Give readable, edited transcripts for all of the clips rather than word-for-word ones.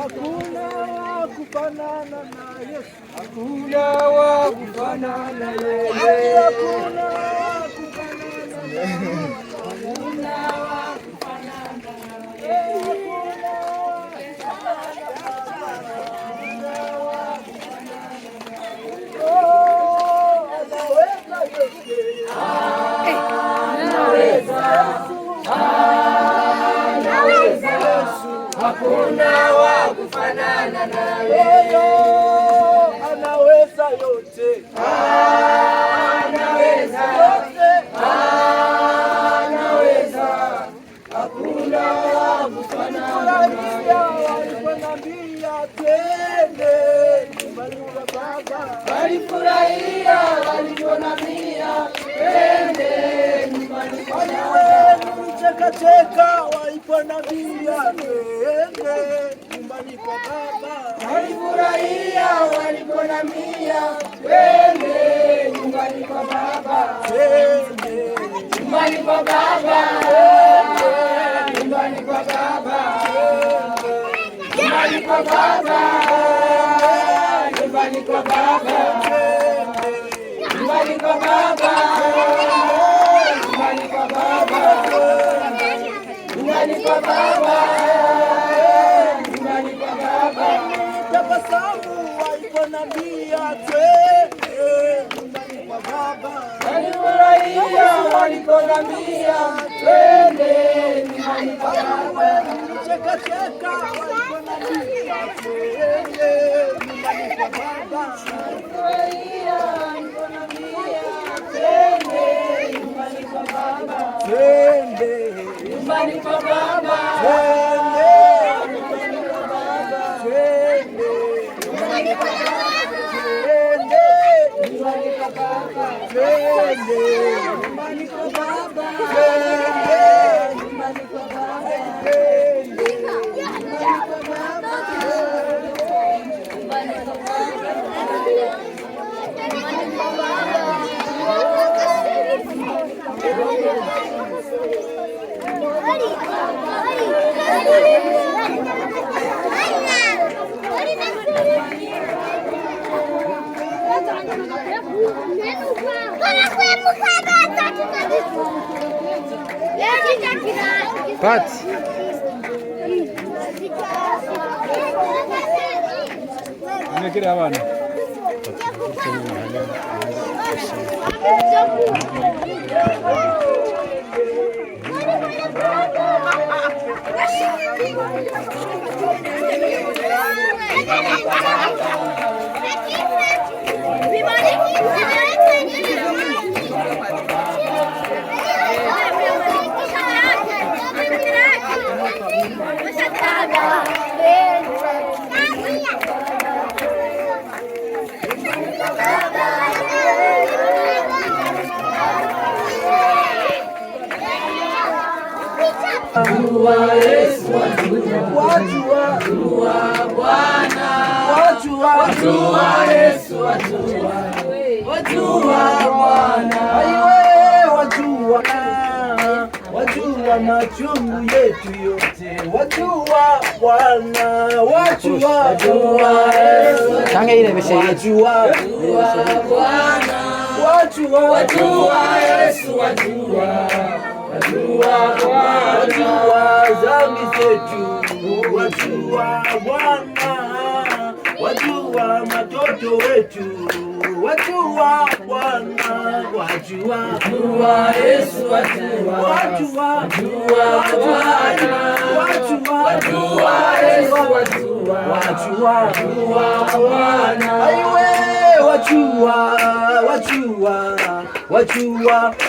hakuna wa kufanana na Yesu, hakuna wa kufanana na yeye, hakuna wa kufanana na Yesu, hakuna wa kufanana na yeye. Hakuna wa kufanana na yeye, anaweza yote, anaweza yote, anaweza. Hakuna wa kufanana na yeye. Waliponambia twende nyumbani kwa Baba, walifurahia waliponambia twende nyumbani kwa Baba. Cheka waliponambia twende nyumbani kwa Baba, walifurahia waliponambia twende nyumbani kwa Baba, twende nyumbani kwa Baba, nyumbani kwa Baba, nyumbani kwa Baba, nyumbani kwa Baba, nyumbani kwa Baba, nyumbani kwa Baba, nyumbani kwa Baba, nyumbani kwa Baba. tabasamu waliponambia twende nyumbani kwa Baba, walifurahia waliponambia twende nyumbani kwa Baba, cheka waliponambia twende nyumbani kwa Baba, walifurahia waliponambia twende nyumbani kwa Baba, twende nyumbani kwa Baba, twende nyumbani kwa Baba, twende nyumbani kwa Baba, twende nyumbani kwa Baba, twende nyumbani kwa Baba, twende nyumbani kwa Baba, twende Pat. Nimekira bana. Wajua machungu yetu yote, wajua Bwana, wajua Tange ile imeshairi. Wajua Yesu, wajua dhambi zetu, wajua Bwana, wajua matoto wetu, wajua Bwana, wajua Yesu, wajua Bwana, aiwe wajua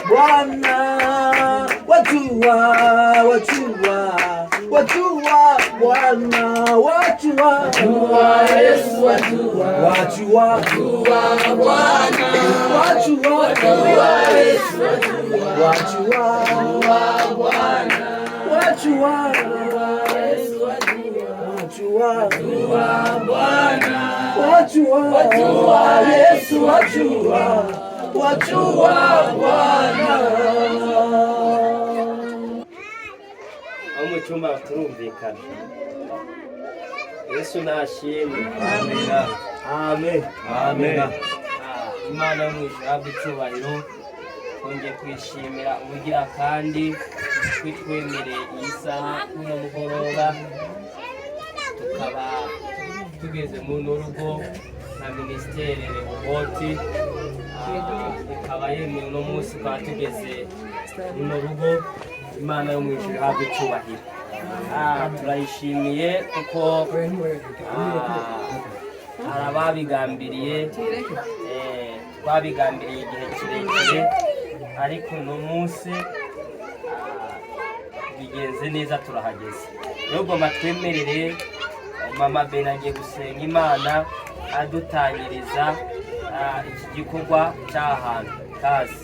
Bwana, wajua Bwana, wajua Yesu, wajua Bwana, wajua Yesu, wajua Bwana, wajua Yesu, wajua Bwana, wajua Yesu, wajua Bwana. cyumba turumvikana. Yesu nashimwe. Amen. Amen. Amen. Imana yo mu ijuru ihabwe icyubahiro. Twongeye kwishimira ubugira kandi twitwemereye iyi saha kuno mugoroba, tukaba tugeze mu rugo na Minisiteri Rehoboti, ikaba yemeye uno munsi tukaba tugeze mu rugo. Imana yo mu ijuru ihabwe icyubahiro. Turayishimiye kuko hari ababigambiriye, twabigambiriye igihe kirekire, ariko uno munsi bigenze neza, turahageze. Rero ugomba twemerere mama Bena agiye gusenga Imana adutangiriza iki gikorwa cy'ahantu kazi.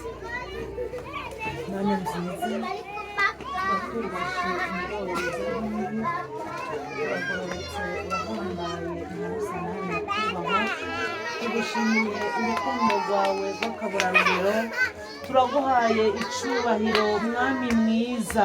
tugushimiye urukundo rwawe rw'akaburarugero, turaguhaye icyubahiro mwami mwiza,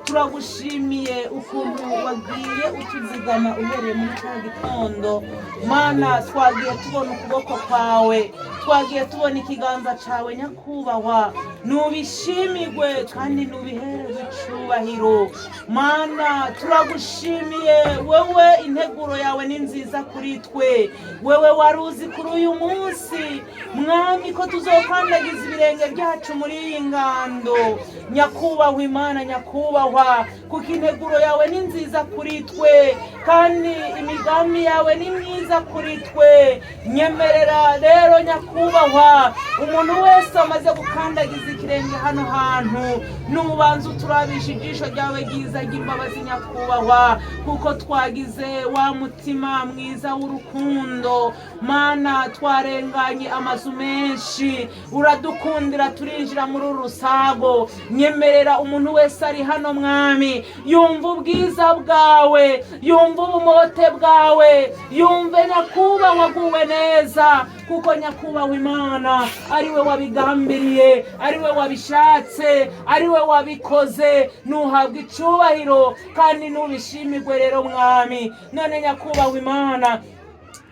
turagushimiye ukuntu wagiye utuzigama uhereye muri cya gitondo. Mana, twagiye tubona ukuboko kwawe, twagiye tubona ikiganza cyawe nyakubahwa. Nubishimigwe kandi nubihererwe icyubahiro. Mana, turagushimiye, wewe integuro yawe ni nziza kuri twe. Wewe waruzi kuri uyu munsi mwami ko tuzokandagiza ibirenge byacu muri iyi ngando. Nyakubahwa Imana, nyakubahwa, kuko integuro yawe ni nziza kuri twe kandi imigambi yawe ni myiza kuri twe. Nyemerera rero nyakubahwa, umuntu wese amaze gukandagiza ikirenge hano hantu, nubanza uturabisha ijisho ryawe ryiza ry'imbabazi nyakubahwa, kuko twagize wa mutima mwiza w'urukundo. Mana, twarenganye amazu menshi, uradukundira turinjira muri uru rusago. Nyemerera umuntu wese ari hano mwami yumva ubwiza bwawe, yumva ubumote bwawe, yumve nyakubahwa aguwe neza, kuko nyakubahwa Imana ariwe wabigambiriye, ariwe wabishatse, ariwe wabikoze. Nuhabwa icyubahiro kandi nubishimirwe rero mwami. None nyakubahwa Imana,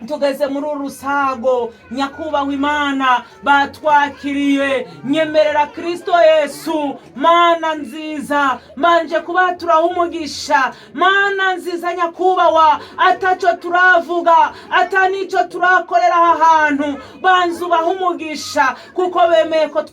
tugeze muri uru rusago, nyakubahwa Imana, batwakiriye. Nyemerera Kristo Yesu, Mana nziza, manje kubatura umugisha. Mana nziza nyakubahwa, ataco turavuga, atanico turakorera aha hantu, banzubaha umugisha kuko bemeye ko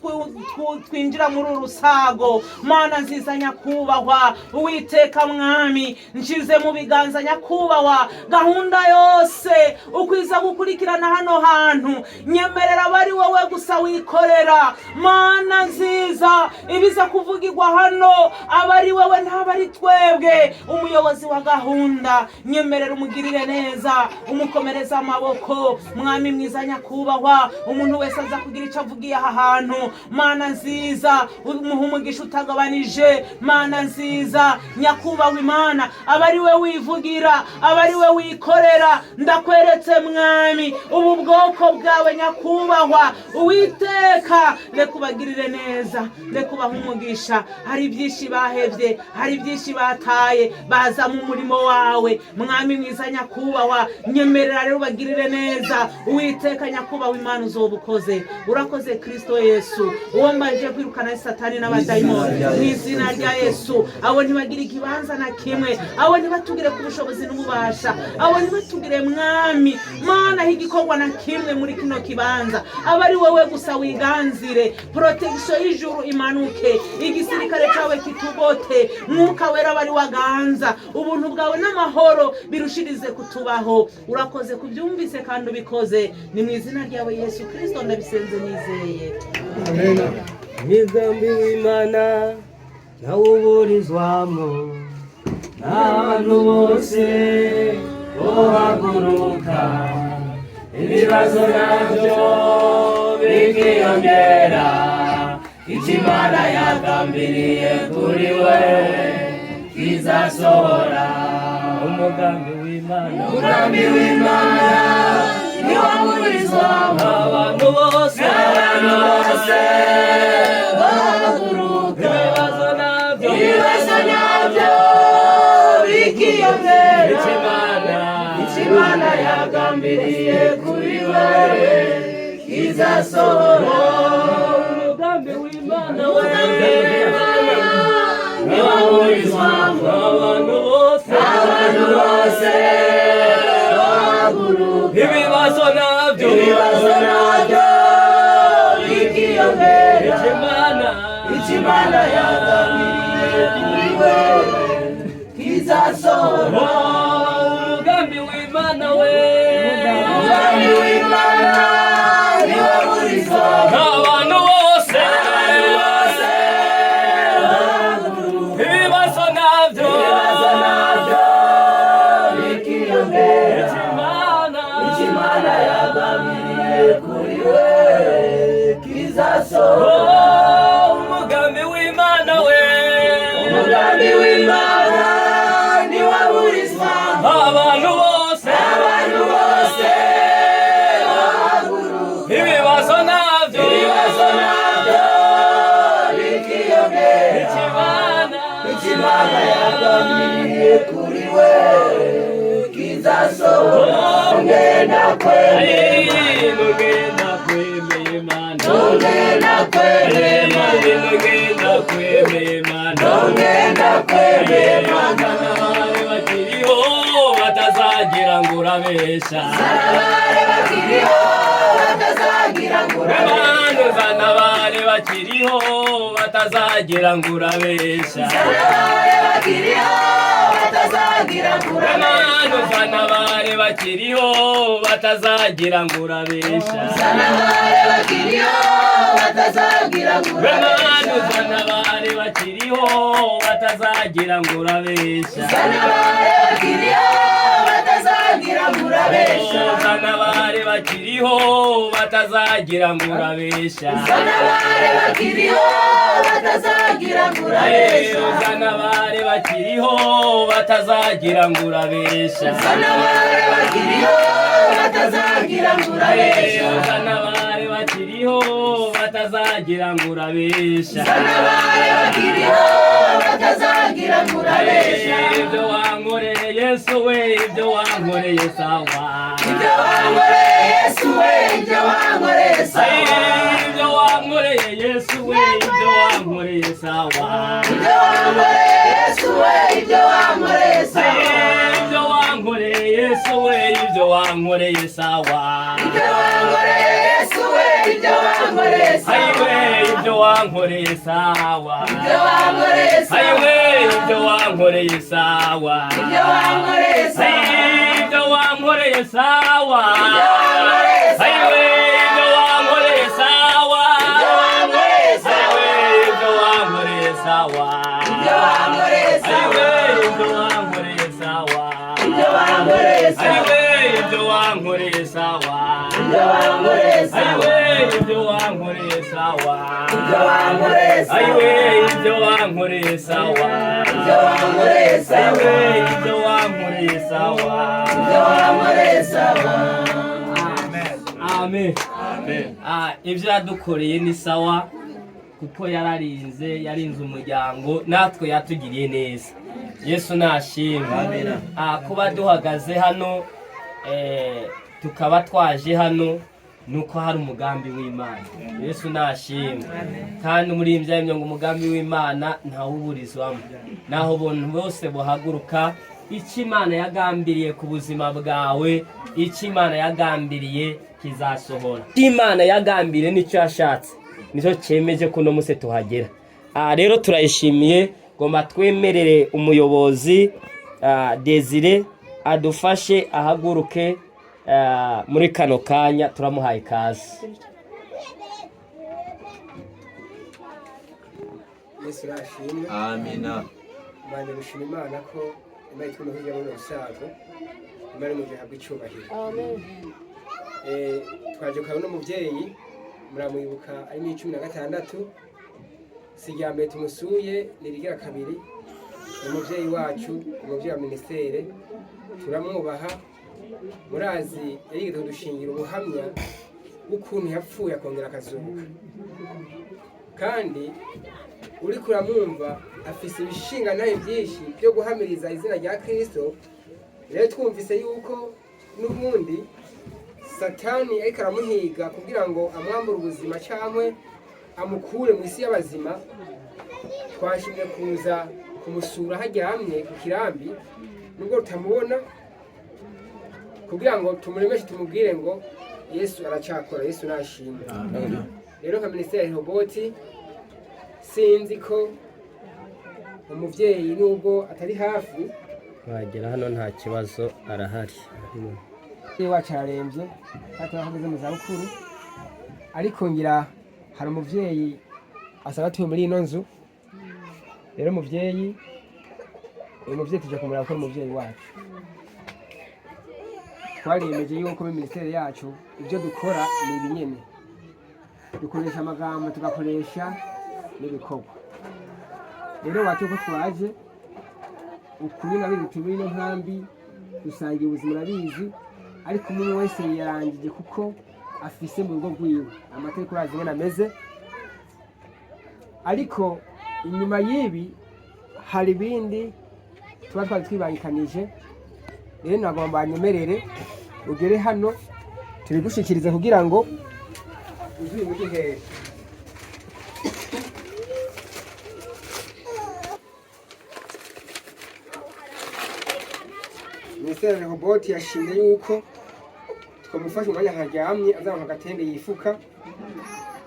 twinjira muri uru rusago. Mana nziza nyakubahwa, Uwiteka mwami, nshize mu biganza nyakubahwa gahunda yose ukwiza gukurikirana hano hantu. Nyemerera bari wowe gusa wikorera. Mana nziza, ibiza kuvugirwa hano abari wowe ntabari twebwe. Umuyobozi wa gahunda, nyemerera umugirire neza, umukomereza amaboko. Mwami mwiza nyakubahwa, umuntu wese aza kugira icyo avugiye aha hantu. Mana nziza, umugisha utagabanije. Mana nziza nyakubahwa Imana, abari we wivugira, abari we wikorera, ndakweretse mwami ubu bwoko bwawe nyakubahwa. Uwiteka, reka ubagirire neza, reka ubaha umugisha. Hari byinshi bahevye, hari byinshi bataye, baza mu murimo wawe. Mwami mwiza nyakubahwa, nyemerera rero ubagirire neza. Uwiteka nyakubahwa Imana, uzobukoze. Urakoze Kristo Yesu, uwo mbaje kwirukana Satani n'abadayimoni mu izina rya Yesu. Abo ntibagira ikibanza na kimwe, abo ntibatugire ku bushobozi n'ububasha, abo ntibatugire mwami Mana higikorwa na kimwe muri kino kibanza. Abari wowe gusa wiganzire, protection y'ijuru imanuke, igisirikare cyawe kitugote, mwuka wera bari waganza, ubuntu bwawe n'amahoro birushirize kutubaho. Urakoze kubyumvise kandi ubikoze, ni mu izina ryawe Yesu Kristo ndabisenze nizeye, amen. Migambi w'Imana nawuburizwamo, n'abantu bose bohaguruka, ibibazo nabyo bikiyongera. Icyo Imana yagambiriye kuri we kizasohora. Umugambi w'Imana niwaburizwamo, abantu bose bahaguruka, ibibazo nabyo bikiyongera Imana yagambiriye kuri wewe kizasohora umugambi w'Imana niwawurizwamo abantu bose ibibazo nabyo bikiyongera Imana yagambiriye kuri wewe kizasohora umugambi w'Imana niwawurizwamo abantu bose ibibazo nabyo bikiyongera Imana yagambiriye kuri wewe kizasohora umugambi w'Imana niwawurizwamo abantu bose ibibazo nabyo bikiyongera Imana yagambiriye kuri wewe kizasohora ngenda kwemeye Imana bakiriho batazagira ngo urabesha Zanabare bakiriho batazagira ngo urabesha Zanabare bakiriho batazagira ngo urabesha Zanabare bakiriho batazagira ngo urabesha Zanabare bakiriho batazagira ngo urabesha Zanabare bakiriho batazagira ngo urabesha Zanabare bakiriho batazagira ngo urabesha Zanabare bakiriho batazagira ngo urabesha Zanabare bakiriho batazagira ngo urabesha Zanabare bakiriho batazagira ngo urabesha ibyo wankoreye Yesu we ibyo wankoreye sawa ibyo wankoreye Yesu we ibyo wankoreye sawa ibyo wankoreye Yesu we ibyo wankoreye sawa ibyo wankoreye Yesu we ibyo wankoreye sawa ibyo wankoreye Yesu we ibyo wankoreye sawa ibyo wankoreye Yesu we ibyo wankoreye sawa ibyo wankoreye sawa ibyo wankoreye sawa ibyo wankoreye sawa ibyo wankoreye sawa ibyo wankoreye sawa Amen. Ibyo yadukoreye ni sawa kuko yarinze umuryango natwe yatugiriye neza. Yesu nashimwe. Kuba duhagaze hano tukaba twaje hano nuko hari umugambi w'Imana. Yesu nashimwe. Kandi muri imbyamyo ngo umugambi w'Imana ntawuburizwamo. Naho bontu bose bohaguruka icyo Imana yagambiriye ku buzima bwawe, icyo Imana yagambiriye kizasohora. Icyo Imana yagambiriye nicyo yashatse nicyo cyemeje kuno muse tuhagera. Rero turayishimiye ngoma twemerere umuyobozi Desire adufashe ahaguruke muri kano kanya turamuhaye ikaze. Yesu nashimwe. Amina. Imana gushima Imana ko Imana ituma hirya no musago Imana mu gihe habwa icyubahiro. Amen. Twaje kubona umuvyeyi muramwibuka ari mu 16 sijya mbere tumusuye nirigira kabiri umuvyeyi wacu umuvyeyi wa ministere turamwubaha murazi yarigeze kudushingira ubuhamya ukuntu yapfuye akongera akazuka kandi uriko uramwumva afise ibishinga nayo byinshi byo guhamiriza izina rya Kristo. Rero twumvise yuko n'ubundi Satani ariko aramuhiga kugira ngo amwambure ubuzima cyangwa amukure mu isi y'abazima. Twashimye kuza kumusura haryamye ku kirambi nubwo tutamubona, kugira ngo tumuremeshe tumubwire ngo Yesu aracakora, Yesu nashimwe. Rero nka Minisiteri Rehoboti sinzi ko umuvyeyi nubwo atari hafi wagera hano nta kibazo arahari. wacu ararembye kandi ahagaze mu zabukuru, ariko ngira hari umuvyeyi asaba atuye muri ino nzu. Rero umuvyeyi, uyu muvyeyi tuje kumuraba ko ari umuvyeyi wacu. Twariyemeje yuko muri minisiteri yacu ibyo dukora ni ibinyene, dukoresha amagambo tugakoresha n'ibikorwa. Rero wacu ko twaje ukuri nabizi turi ino nkambi dusangiye ubuzima urabizi, ariko umwe wese yarangije kuko afise mu rugo rwiwe amategeko urazi ingene ameze. Ariko inyuma y'ibi hari ibindi tuba twari twibangikanije. Rero nagomba banyemerere ugere hano tubigushikirize kugira ngo uzuye mu gihe. Minisiteri Rehoboti yashimye yuko twamufasha umwanya haryamye azaba agatende yifuka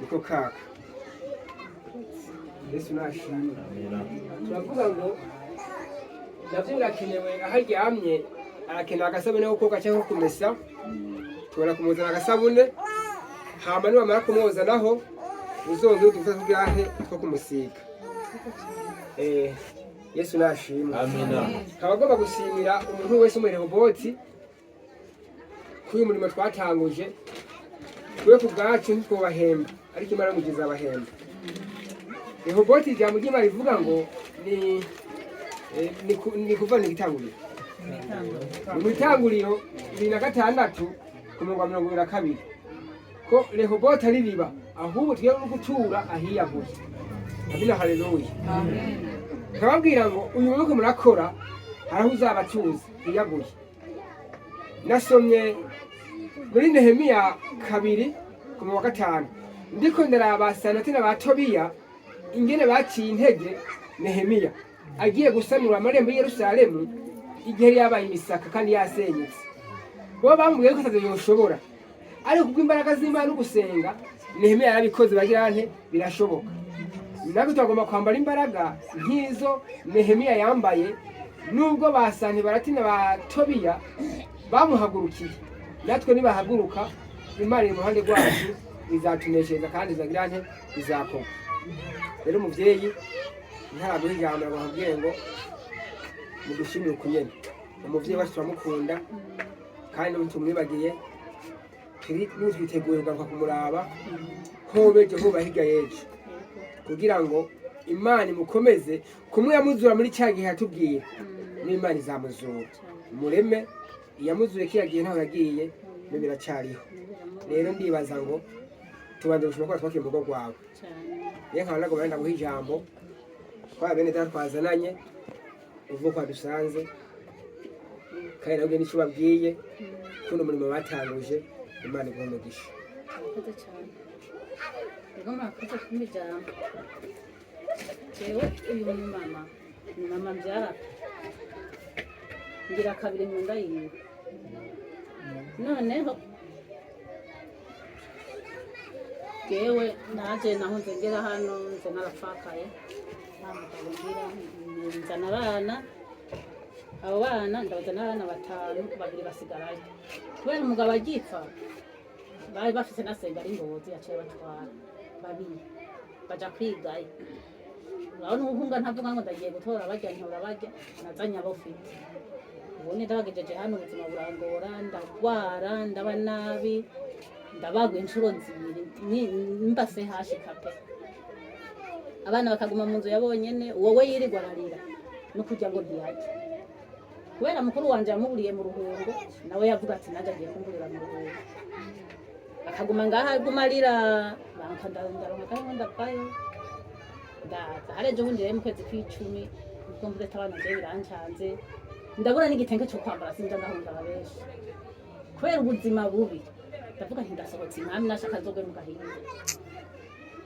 niko kaka. Yesu nashimwe. Turavuga ngo navyo birakenewe aho aryamye, arakenera agasabune ko koga cyangwa kumesa. Tubona kumuzana agasabune, hama nibamara kumwoza naho uzonze udufasha kugahe two kumusiga. Yesu nashimwe. Amina. Kabagomba gusimira umuntu wese muri Rehoboti kuyu murimo twatanguje. Twe ku bwacu ntitwobahemba, ariko Imana mugize abahemba. Rehoboti ijambo ry'Imana rivuga ngo ni kuva ni gitanguriro. Mu itanguriro 26 ku murongo wa 22 ko Rehoboti ari riba ahubwo tugiye gutura ahiyaguye. Amina, haleluya. Amen. Kababwira ngo uyu mwuka murakora haraho uzabatuza iyaguye. Nasomye muri Nehemiya 2 ku murongo wa 5 ndiko ndaraba Sanati na Tobiya ingene baciye intege Nehemiya agiye gusanura amarembo y'Yerusalemu igihe yabaye imisaka kandi yasenyutse. Bo bamubwiye ko atazo yoshobora, ariko kubwo imbaraga z'Imana n'ugusenga Nehemiya yarabikoze bagira nte birashoboka. Nabwo tugomba kwambara imbaraga nk'izo Nehemiya yambaye, nubwo basanye baratina ba Tobiya bamuhagurukiye. Natwe nibahaguruka Imana iri mu ruhande rwacu izatuneshereza kandi izagira nte izakora. Rero umuvyeyi ntaraguha ijambo ngo habwire ngo mudushimire ukunyene. Umuvyeyi wacu turamukunda kandi tumwibagiye, twiteguye kugaruka kumuraba hobeje hoba hirya yejo, kugira ngo Imana imukomeze kumwe yamuzura muri cya gihe yatubwiye n'Imana izamuzura. Mureme yamuzuye kiya gihe ntaho yagiye n'ibiracariho. Rero ndibaza ngo tubande gushima ko twakiye mu rugo rwawe. Rero nkaba nagomba ndaguha ijambo kwa bene data twazananye uvuga ko dusanze kandi nabwo n'icyo babwiye kuno murimo batanguje. Imana iguhe umugisha. Murakoze cyane. Ego murakoze kumpa ijambo. Jewe uyu ni mama mbyara ngira kabiri mu nda yiwe. Noneho jewe naje nahunze ngera hano nze narapfakaye nta mugabo ngira, nzana abana, abo bana ndabazana abana 5, 2 basigarayo. Kubera umugabo agipfa bari bafise na senga ari Ngozi yaciye batwara babiri baja kwigayo. Urabona ubuhunga ntavuga ngo ndagiye gutora barya ntora barya, nazanya abo mfite. Ubundi ndabagejeje hano ubuzima burangora, ndagwara ndaba nabi, ndabagwa inshuro 2 mbase hashika pe. Abana bakaguma mu nzu yabonyene, wowe yirirwa ararira no kujya ngo ntiyaje. Kubera mukuru wanje yamuburiye mu ruhungo, nawe yavuga ati naje agiye kumburira mu ruhungo. Akaguma ngaha aguma arira, bankandaronka kandi ndapfayo. ndaza hari ejo bundi rero mu kwezi kw'icumi ubwo mvureta abana nje birancanze ndabura n'igitenge cyo kwambara sinja ngahungara benshi kubera ubuzima bubi ndavuga nti ndasohotse impamvu nashaka zoge mu gahinga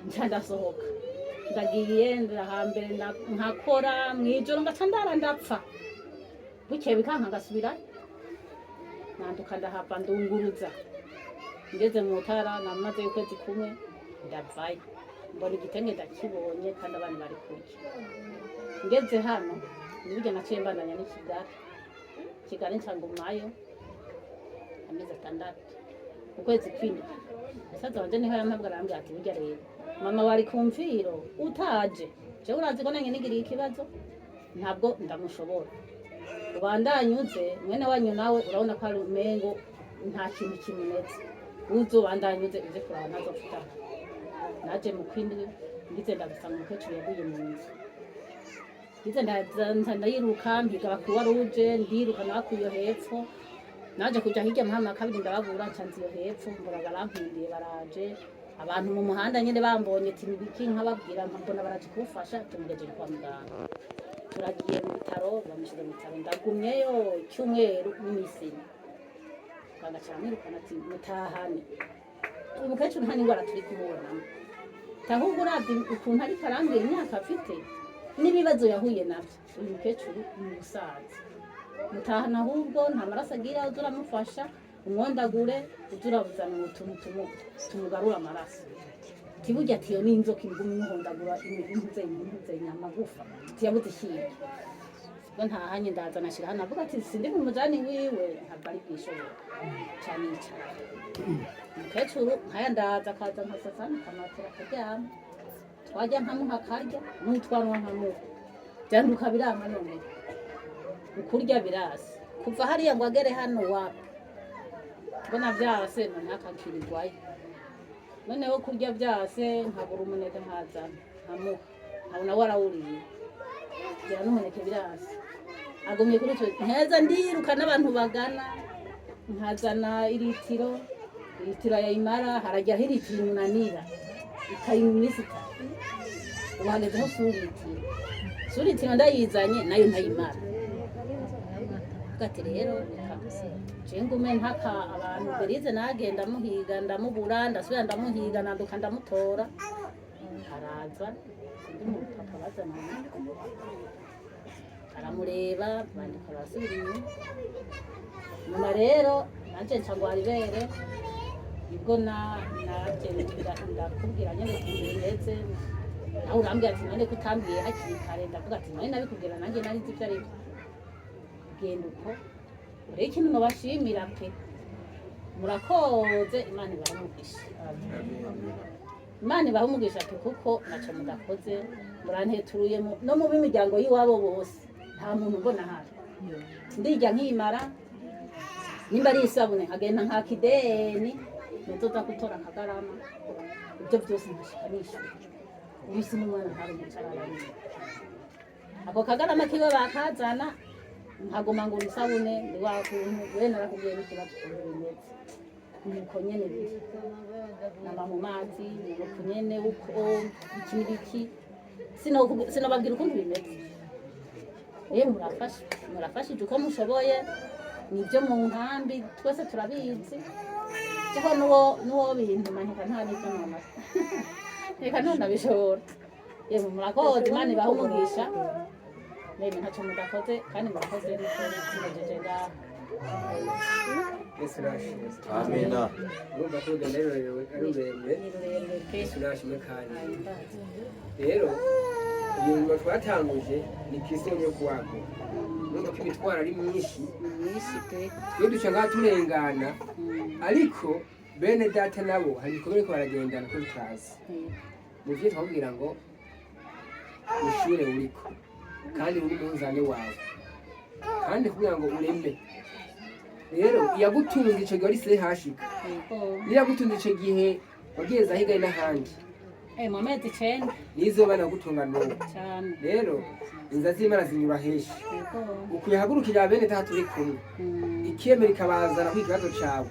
nca ndasohoka ndagiye ndahambere nkakora mw'ijoro ngaca ndara ndapfa bukeye bikanka ngasubirayo nanduka ndahava ndunguruza ngeze mu Mutara namaze ukwezi kumwe ndavayo mbona igitenge ndakibonye kandi abana bari kurya ngeze hano nibyo naciye mbandanya n'i Kigali ncangumayo amezi 6 ukwezi kw'indwi musaza wanje niho yampabwa arambwira ati burya rero mama wari kumviro utaje jewe urazi ko nange nigiriye ikibazo ntabwo ndamushobora ubandanyuze mwene wanyu nawe urabona ko ari umengo nta kintu kimunetse uzobandanyuze uze kuraba nazo kutaha naje mu kwindwi ngize ndagusanga umukecuru yaguye mu nzu ngize ndayiruka mbiga Croix Rouge ndiruka nakuyo hepfo naje kuja hirya muhama kabiri ndababura ncanze iyo hepfo mbura barampindiye baraje abantu mu muhanda nyene bambonye ati nibiki nkababwira mbona baraje kufasha tumugejeje kwa muganga turagiye mu bitaro bamushize mu bitaro ndagumyeyo cyumweru n'imisini bagacamwirukana ati mutahane umukecuru nta n'ingwara turi kubona ahubwo uravye ukuntu ariko arambwira imyaka afite n'ibibazo yahuye navyo uyu mukecuru ni umusaza mutahana ahubwo nta maraso agira uzuramufasha umwondagure uzurabuzana utuntu tumugarura amaraso tiburya atiyo n'inzoka ingumi muhondagura impuze nyamagufa tiyabuze ishyira ubwo ntahanye ndaza nashira hano avuga ati sindi mu mujani wiwe ntabwo ari kwishobora cyane cyane umukecuru nkaya ndaza akaza nkasasana kamatera akaryama twajya nkamuha akarya n'utwanwa nkamuha byanduka birama none ukurya birasi kuva hariya ngo agere hano wapi mbona byase none akakirirwayo noneho kurya byase nkabura umuneke nkazana nkamuha nkabona warawuriye gira n'umuneke birasi agumye kuri cyo nkeza ndiruka n'abantu bagana nkazana iritiro yayimara harajya hiritiro umunanira ikayimisa ubagezeho suritiro ndayizanye nayo ntayimara gati rero cengume mpaka abantu berize nagenda muhiga ndamubura ndasubira ndamuhiga nanduka ndamutora araza ndi mu papa bazana aramureba bandika basubira nyuma rero nanje ncangwara ibere ubwo nagendera ndakubwira nyene kumeze nawe urambwira ati none kutambwiye hakiri kare ndavuga ati none nabikubwira nanjye nari nzi ivyo ariko genda uko ureke ikintu nobashimira pe murakoze Imana ibaramugisha Imana ibahumugisha pe kuko naco mudakoze muranteturuye no mu b'imiryango y'iwabo bose nta muntu mbona hari ndirya nkimara nimba ari isabune nkagenda nkakideni nzoza gutora akagarama ibyo byose nkashikanisha ubisi n'umwana ntari gucarara ako kagarama kiwe bakazana nkagoma ngo isabune ndi wakuntu we narakubwiye n'ikibazo bimeze nuko nyene biri namba mu mazi nuko nyene uko ikindi sinobabwira ukuntu bimeze murafashije uko mushoboye nibyo mu nkambi twese turabizi cyo nuwo bintu maneka nta n'ibyo mama reka none abishobora yemwe murakoze Imana ibahumugisha nene ntaco mudakoze kandi murakoze niko kigejeje ngaho Yesu nashimwe. Amina. Urumva ko urugendo ari rurerure Yesu nashimwe kandi rero ibintu twatanguje ni Kristo yo kuwagura urumva ko imitwaro ari myinshi iyo duca ngaha turengana ariko bene data nabo hari ibikomere ko baragendana ko bitazi mu vyo twabwira ngo ushure uriko kandi uri umunzane wawe kandi kugira ngo ureme rero iyagutunze ico gihe wari hashika niyagutunze ico gihe wageze ahigaye n'ahandi mu mezi 9 nizo bana gutunga n'ubu cyane rero inza z'Imana zinyura heshi ukwiye hagurukira bene data turi kumwe ikiyemera ikabazana ku ikibazo cawe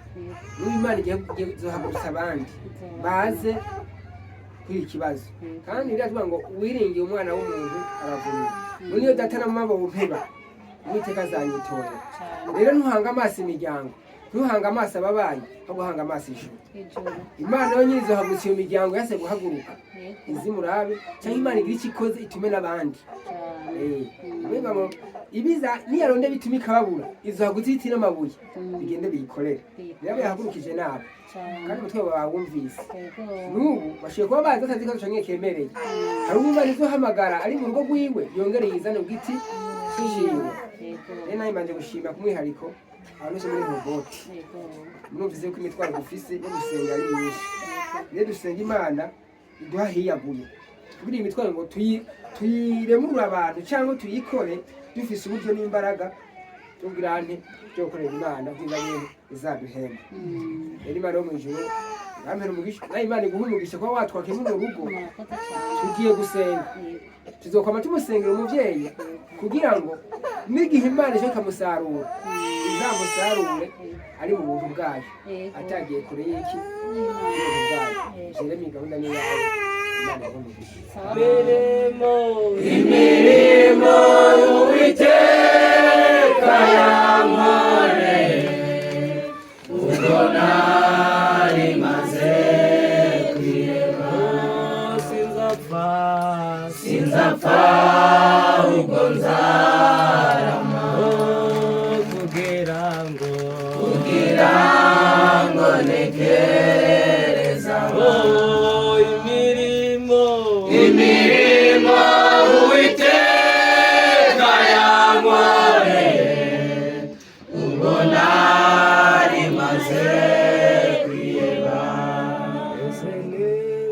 n'Imana igiye kuzohagurutsa abandi baze kuri iki kibazo kandi biratuma ngo wiringiye umwana w'umuntu aravumira ngo niyo data na mama bompeba Uwiteka azanyitorera rero ntuhanga amaso imiryango ntuhanga amaso ababanyi aho guhanga amaso ijuru Imana yo nyirizo hagusiye imiryango yase guhaguruka izimurabe cyangwa Imana igira icyo ikoze itume n'abandi ibiza niyaronde bituma ikababura izo hagutse iti n'amabuye bigende biyikorere rero yahagurukije nabo kandi umutwe bawumvise n'ubu bashoboye kuba bazi atazi ko ducangiye kemereye hari umwana izohamagara ari mu rugo rwiwe yongereye izane ubwiti cy'ijingo rero nawe mbanje gushima ku mwihariko abantu muri roboti mwumvise ko imitwaro dufise yo gusenga ari myinshi rero dusenga Imana iduha hiyaguye kugira imitwaro ngo tuyiremurure abantu cyangwa tuyikore dufise uburyo n'imbaraga tubwirane cyo gukorera Imana kugira ngo izaduhemba rero Imana yo mu ijuru namera umugisha nayo Imana iguhumugisha kuba watwake mu rugo tugiye gusenga tuzokwama tumusengera umuvyeyi kugira ngo n'igihe Imana ije kamusarura izamusarure ari mu buntu bwayo atagiye kure y'iki ubuntu bwayo jeremi gahunda ni yawe Imana iguhumugisha imirimo Uwiteka yankoreye ubwo narimaze kwiheba sinzapfa ubwo nzarama kugira ngo ntegereza imirimo Uwiteka yankoreye ubwo narimaze kwiheba ese ni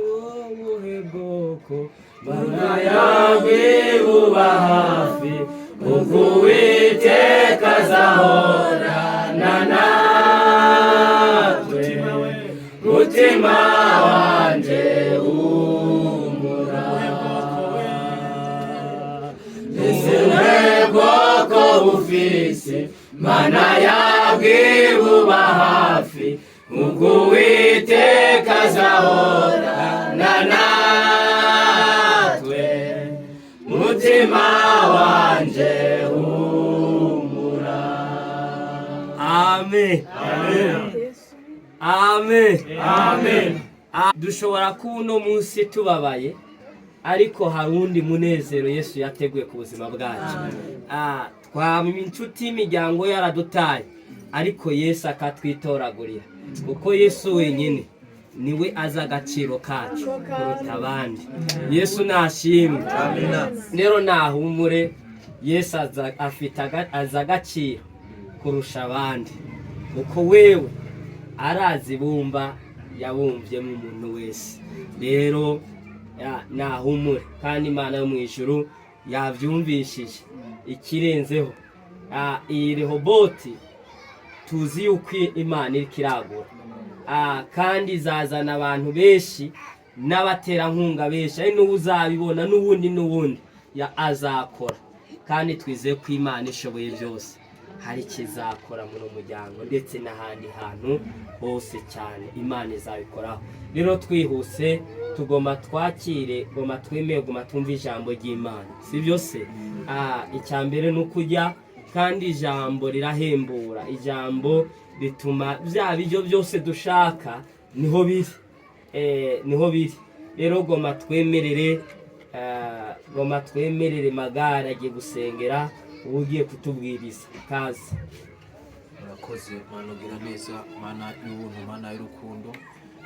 wowe bwoko Mana yawe uba hafi ubwo Uwiteka azahorana natwe mutima wanje bwoko bufise Mana yabwibuba hafi ubwo Uwiteka azahorana natwe mutima wanje humura amen amen amen dushobora kuno munsi tubabaye ariko hari undi munezero Yesu yateguye ku buzima bwacu twamye inshuti imiryango yaradutaye ariko Yesu akatwitoragurira kuko Yesu wenyine niwe azi agaciro kacu kuruta abandi Yesu nashimwe rero nahumure Yesu azi agaciro kurusha abandi kuko wewe arazi bumva yabumvyemo umuntu wese rero nahumure kandi Imana yo mu ijuru yavyumvishije ikirenzeho iyi Rehoboti tuzi yuko Imana irikiragura kandi izazana abantu benshi n'abaterankunga benshi ari n'ubu uzabibona n'ubundi azakora kandi twizeye ko Imana ishoboye byose hari kizakora muri umuryango ndetse n'ahandi hantu hose cyane Imana izabikoraho rero twihuse tugomba twakire goma twemeye goma tumva ijambo ry'Imana si byose icyambere n'ukujya kandi ijambo rirahembura ijambo bituma bya bijyo byose dushaka niho biri rero goma twemerere magara agiye gusengera ugiye kutubwiriza kazi murakoze Mana ugira neza Mana y'ubuntu Mana y'urukundo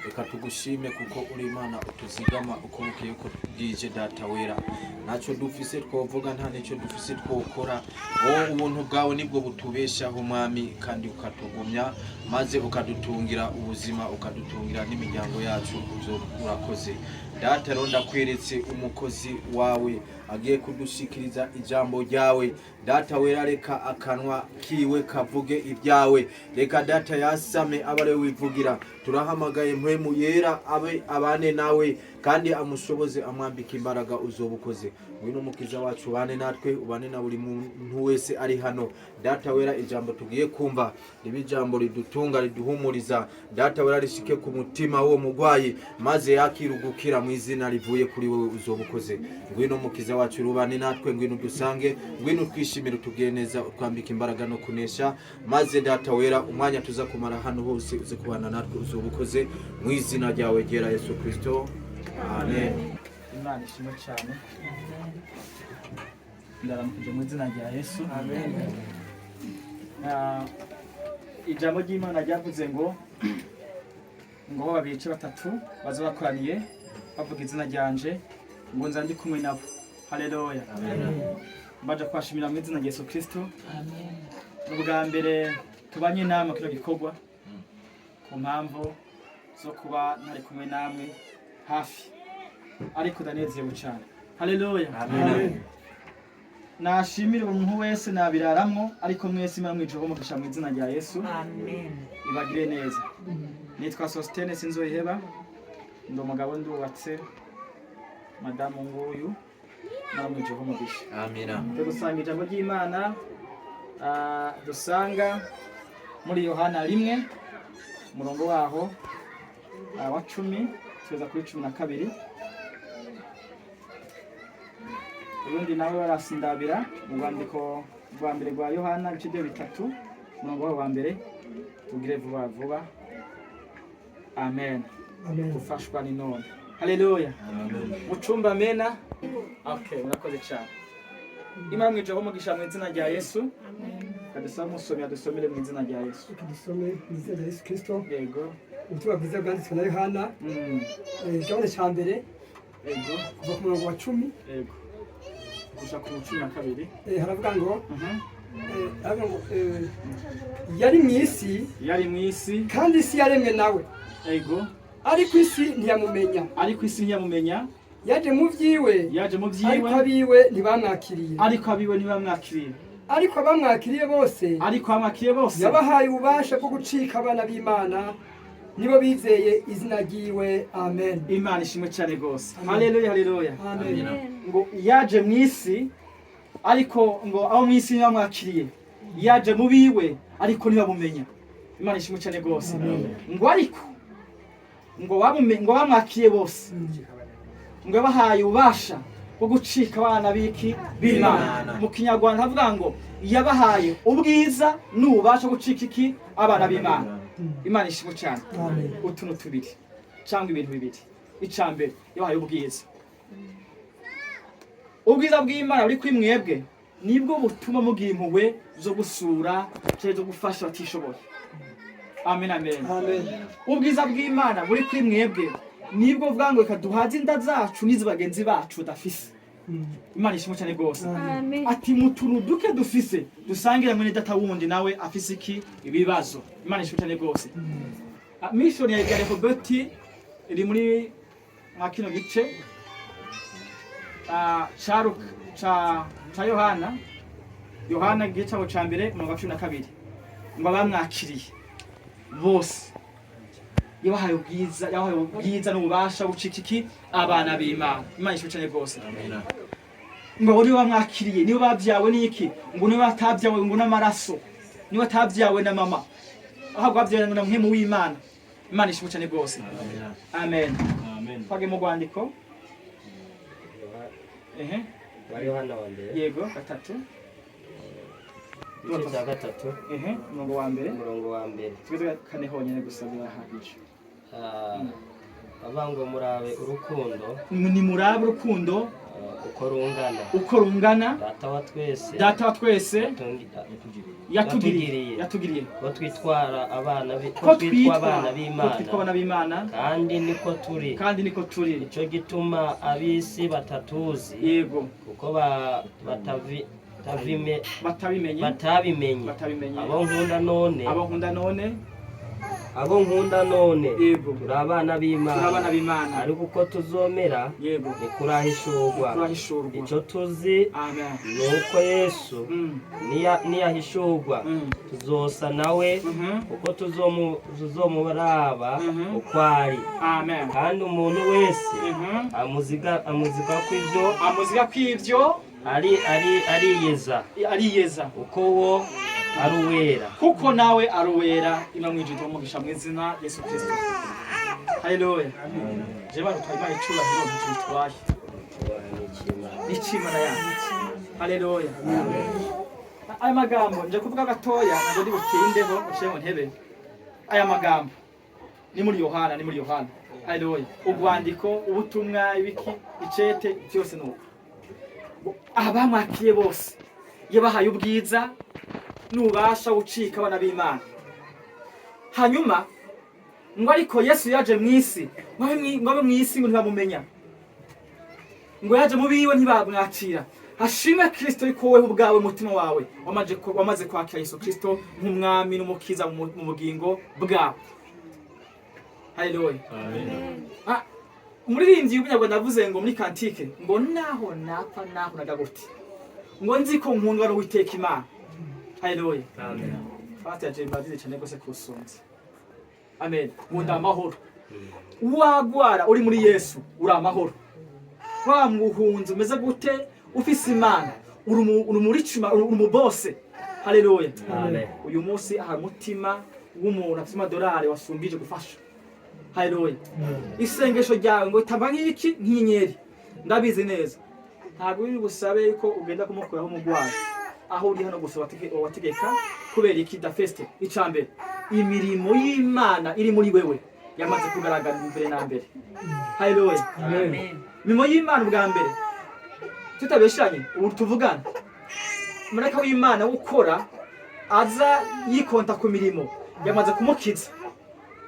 reka tugushime kuko uri Imana utuzigama uko bukeye ko bwije data wera ntacyo dufise twovuga nta nicyo dufise twokora ubuntu bwawe nibwo butubeshaho mwami kandi ukatugumya maze ukadutungira ubuzima ukadutungira n'imiryango yacu urakoze data ronda kweretse umukozi wawe agiye kudushikiriza ijambo ryawe data wera reka akanwa kiwe kavuge ibyawe reka data yasame abare wivugira turahamagaye mpwemu yera abe abane nawe kandi amushoboze amwambika imbaraga uzobukoze. Ngwino mukiza wacu ubane natwe, ubane na buri muntu wese ari hano. Data wera, ijambo tugiye kumva ribe ijambo ridutunga, riduhumuriza. Data wera, rishike ku mutima w'uwo mugwayi maze yakirugukira mu izina rivuye kuri wowe uzobukoze. Ngwino mukiza wacu ubane natwe, ngwino dusange, ngwino twishimire, tugire neza, twambika imbaraga no kunesha. Maze Data wera, umwanya tuza kumara hano hose uze kubana natwe uzobukoze mu izina ryawe ryera Yesu Kristo. Amen. Imana ishimwe cyane. Ndaramukije mu izina rya Yesu. Amen. Ijambo ry'Imana ryavuze ngo babice batatu baza bakoraniye bavuga izina ryanje ngo nza ndi kumwe nabo. Haleluya. Amen. Baje kwashimira mu izina rya Yesu Kristo. Amen. Ubwa mbere tubanye namwe kino gikorwa ku mpamvu zo kuba ntari kumwe namwe hafi, ariko ndanezerewe cyane. Haleluya. Amen. Nashimira umuntu wese nabiraramwo, ariko mwese Imana mwijeho umugisha mu izina rya Yesu. Amen. Ibagire neza. Nitwa Sostene Sinzoheba, ndi umugabo ndubatse, madamu nguyu mwijeho umugisha. Amina. Dusanga ijambo ry'Imana dusanga muri Yohana 1 umurongo waho wa 10 kugeza kuri 12. Ubundi nawe warasindabira mu rwandiko rwa mbere rwa Yohana ibice 3 umurongo wa mbere, tugire vuba vuba. Amen. Amen. Ufashwa ni none. Haleluya. Amen. Mucumba amena. Okay, murakoze cyane. Imana mwijeho umugisha mu izina rya Yesu. Amen. Dusomere mu izina rya Yesu. Dusome mu izina rya Yesu Kristo. Yego. Ubutumwa bwiza bwanditswe na Yohana. Igice cya mbere. Yego. Kuva ku murongo wa 10. Yego. Kuja ku 12. Haravuga ngo yari mu isi kandi isi yaremwe nawe. Yego. Ariko isi ntiyamumenya. Yaje mu vyiwe. Ariko abiwe ntibamwakiriye. Ariko abamwakiriye bose yabahaye ububasha bwo gucika abana b'Imana, nibo bizeye izina ryiwe. Amen. Imana ishimwe cyane gose. Haleluya, haleluya. Amen. Ngo yaje mu isi, ariko ngo aho mu isi ntibamwakiriye. Yaje mu biwe, ariko ntibamumenya. Imana ishimwe cyane gose. Ngo ariko ngo bamwakiriye bose, ngo yabahaye ububasha bwo gucika abana b'Imana. Mu Kinyarwanda havuga ngo yabahaye ubwiza n'ububasha gucika abana b'Imana. Imana ishimwe cyane. Utuntu tubiri cyangwa ibintu bibiri. Icambere yabahaye ubwiza. Ubwiza bw'Imana buri kuri mwebwe nibwo butuma mugira impuhwe zo gusura cyangwa zo gufasha batishoboye. Amen, amen. Amen. Ubwiza bw'Imana buri kuri mwebwe nibwo vuga ngo kaduhaze inda zacu n'izibagenzi bacu dafise. Imana ishimwe cyane gose. Ati mutuntu duke dufise dusangira mwene data wundi nawe afise ibibazo. Imana ishimwe cyane gose. Mission ya Rehoboth iri muri makino gice cha Yohana gice cya mbere mu 12 ngo bamwakiriye bose yabahaye ubwiza n'ububasha bucika abana b'Imana. Imana ishimwe cyane gose. Amen. Ngo buri bamwakiriye nibo babyawe n'iki? Ngo nibo batabyawe ngo n'amaraso, nibo batabyawe na mama, ahubwo babyawe na Mpwemu w'Imana. Imana ishimwe cyane gose. Amen. Amen. Twage mu rwandiko wa Yohana wa mbere. Yego 3. Igice cya 3. Umurongo wa mbere. Twize kane honyine gusa birahagije. Abango murabe urukundo. Ni murabe urukundo uko rungana. Data wa twese yatugiriye ko twitwara abana b'Imana. Kandi niko turi. Ico gituma abisi batatuzi. Yego. Kuko batabimenye. Abo nkunda none abo nkunda none Yego. turi abana b'Imana Turi abana b'Imana. ariko uko tuzomera Yego. ntikurahishurwa Kurahishurwa. icyo tuzi Amen. ni uko Yesu niyahishurwa tuzosa nawe kuko tuzomuraba uko ari Amen. kandi umuntu wese amuziga kw'ivyo ariyeza uko wo ari uwera kuko nawe ari uwera. Imana mw'ijuru umugisha mu izina Yesu Kristo. Haleluya. Je bana twayima icubahiro ntitwaye. Ichimana yanjye. Haleluya. Aya magambo nje kuvuga gatoya ngo ndi butindeho uciye mu ntebe. Aya magambo ni muri Yohana, ni muri Yohana. Haleluya. Ubwandiko, ubutumwa, ibiki, icete byose nuko. Abamwakiye bose yabahaye ubwiza n'ubasha gucika abana b'Imana. Hanyuma ngo ariko Yesu yaje mu isi, ngo mu isi ngo ntibamumenya. Ngo yaje mu biwe ntibamwakira. Hashimwe Kristo yuko wowe ubwawe umutima wawe wamaze kwakira Yesu Kristo nk'umwami n'umukiza mu bugingo bwawe. Haleluya. Amen. Umuririmbyi w'Umunyarwanda avuze ngo muri kantike ngo naho napfa naho nagaguti ngo nzi ko nkundwa no witeka Imana. Haleluya. Amen. Fata je bazize cyane gose kusonza. Amen. Ngunda amahoro. Wagwara uri muri Yesu uri amahoro. Wa muhunze umeze gute ufise Imana uri muri cima uri mu bose. Haleluya. Amen. Uyu munsi aha mutima w'umuntu afite amadolari wasumbije gufasha. Haleluya. Isengesho ryawe ngo itamba nk'iki nk'inyenyeri. Ndabizi neza. Ntabwo uri busabe ko ugenda kumukuraho umugwayi. Aho uri hano gusa wategeka kubera iki dafeste icambere. Imirimo y'Imana iri muri wewe yamaze kugaragara imbere na mbere. Haleluya. Amen. Imirimo y'Imana bwa mbere. Tutabeshanye ubu tuvugana. Maraka w'Imana ukora aza yikonta ku mirimo yamaze kumukiza.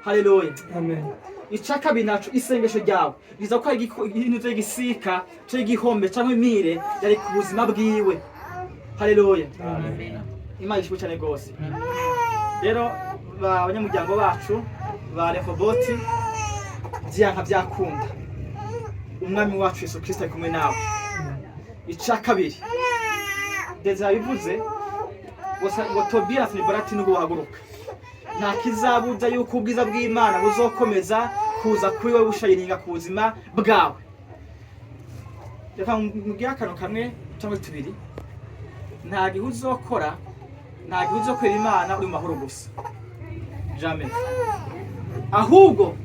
Haleluya. Amen. Ichaka binacu isengesho ryawe biza ko ikintu gisika cyo gihombe cyangwa imire yari ku buzima bwiwe. Haleluya. Amen. Imana ishimwe cyane gose. Rero abanyamuryango bacu ba Rehoboti byanka byakunda. Umwami wacu Yesu Kristo ari kumwe nawe. Ichaka biri. Ndeza bivuze ngo Tobias ni barati n'ubu haguruka. Nta kizabuza yuko ubwiza bw'Imana buzokomeza kuza kuri wowe bushayininga ku buzima bwawe. Reka mbwira akantu kamwe cyangwa tubiri. Nta gihe uzokora Imana uri mu mahoro gusa. Jamais. Ahubwo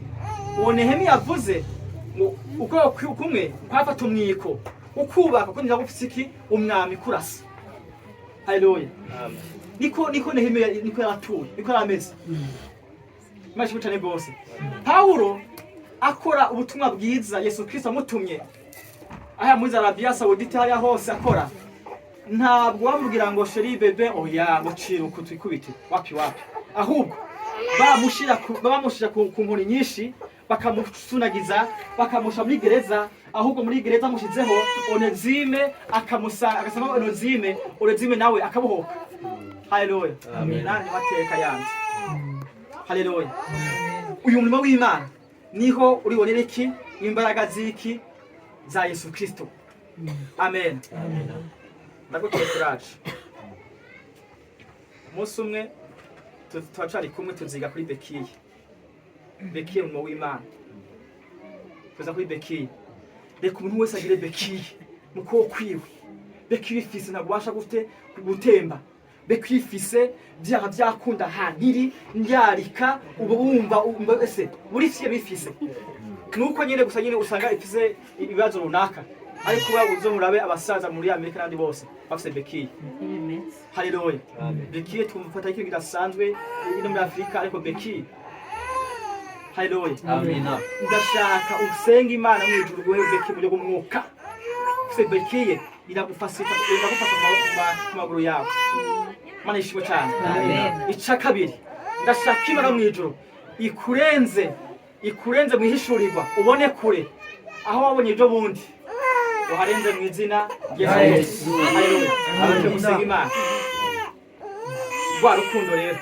uwo Nehemiya yavuze ngo uko kumwe kwafata umwiko ukubaka ko ndagufise iki umwami kurasa. Haleluya. Amen. Niko Nehemiya niko yaratuye, niko yarameze. Imana cyane gose. Paulo akora ubutumwa bwiza Yesu Kristo amutumye. Aya muri Arabia Saudite hariya hose akora. Ntabwo bamubwira ngo sheri bebe oya ngo cira ukutwikubite wapi. Ahubwo bamushira ku nkoni nyinshi bakamusunagiza bakamusha muri gereza. Ahubwo muri gereza mushizeho Onezime agasanga Onezime nawe akabohoka. Haleluya. Amen. Nani mateka yanze. Haleluya. Uyu murimo w'Imana niho uribonera iki imbaraga ziki za Yesu Kristo. Amen. Amen. Ndaguteye courage. Umunsi umwe twacari kumwe tuziga kuri Bekiye. Bekiye umurimo w'Imana. Tuza kuri Bekiye. Reka umuntu wese agire Bekiye muko kwiwe. Bekiye ifise nagwasha gutemba. Bekwifise byaha byakunda hantiri ndyarika ubumva ese buri fiye bifise nuko nyine gusa nyine usanga ifise ibibazo runaka ariko babuzo murabe abasaza muri Amerika nandi bose bafise Bekiye. Haleluya. Bekiye tumufata iki gidasanzwe ino muri Afrika ariko Bekiye. Haleluya. Amen. Ndashaka usenga Imana mu ijuru gwe Bekiye mu y'umwuka. Ufise Bekiye iragufasha ku maguru yawe. Mana ishimwe cyane. Amen. Ica kabiri ndashaka Imana mu ijuru ikurenze mu ihishurirwa ubone kure aho wabonye ibyo bundi uharenze mu izina rya Yesu. Haleluya. Amen. Musenga Imana. Rwa rukundo rero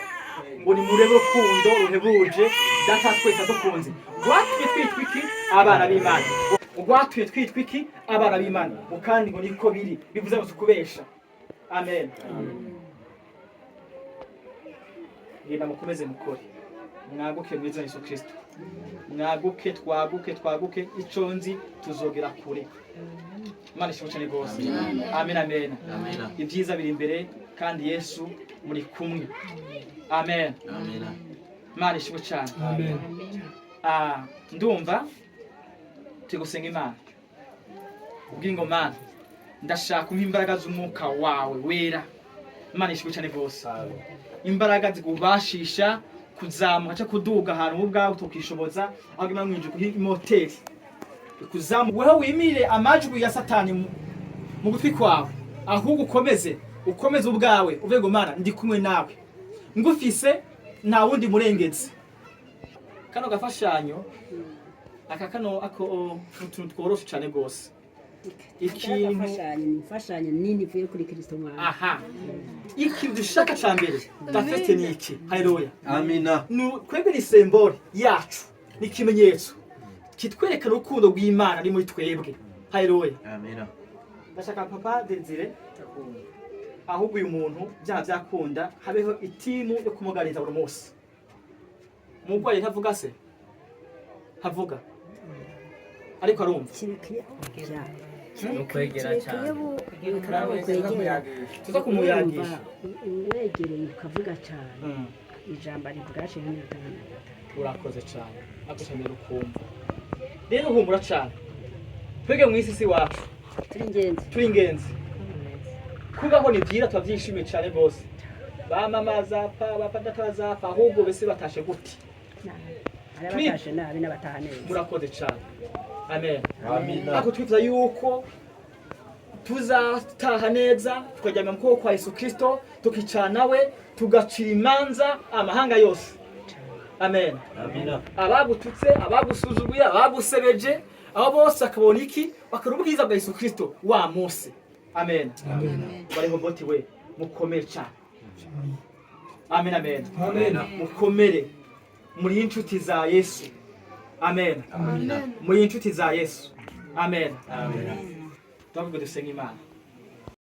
ngo nimurebe urukundo ruhebuje data twese adukunze rwatumye twitwa iki abana b'Imana rwatumye twitwa iki abana b'Imana kandi ngo niko biri bivuze ngo tukubesha amen genda mukomeze mukore mwaguke mu izina Yesu Kristo mwaguke twaguke ico nzi tuzogera kure Imana ishimwe cyane rwose amen amen ibyiza biri imbere kandi Yesu muri kumwe amen Imana ishimwe cyane amen ndumva tugusenga Imana ubwingo Mana ndashaka imbaraga z'umwuka wawe wera Imana ishimwe cyane rwose imbaraga zigubashisha kuzamuka cyo kuduga ahantu ubwawe tukishoboza aho Imana mwinje kuhi moteri kuzamuka wimire amajwi ya Satani mu gutwi kwawe ahubwo ukomeze ubwawe uvuge ngo Mana ndi kumwe nawe ngufise nta wundi murengezi kano gafashanyo ako utuntu tworoshe cyane rwose imfashanyo nini ivuye kuri Kristo mwana aha ikintu dushaka ca mbere dafete ni iki haleluya amina twebwe ni symbole yacu ni ikimenyetso kitwerekana urukundo rw'Imana ari muri twebwe haleluya amina ndashaka papa Desire ahubwo uyu muntu byakunda habeho itimu yo kumuganiriza buri munsi umurwayi ntavuga se havuga ariko arumva kwegera cyane tuza kumuyagisha wegereye ukavuga cyane ijambo rivuga cyane urakoze cyane agushimira ukumva rero humura cyane twege mu isi wacu turi ingenzi kubaho ni byira twabyishimiye cyane rwose bamama zapfa bapfa ahubwo bese batashe gute arabatashe nabi n'abataha neza murakoze cyane amen ako twifuza yuko tuzataha neza tukajyana mu kuboko kwa Yesu Kristo tukicana we tugacira imanza amahanga yose amen abagututse abagusuzuguye abagusebeje abo bose akabona iki bakora ubwiza bwa Yesu Kristo wa Mose amen bariho boti we mukomere cyane amen mukomere muri inshuti za Yesu amen muri inshuti za Yesu amen tuvuge dusenga Imana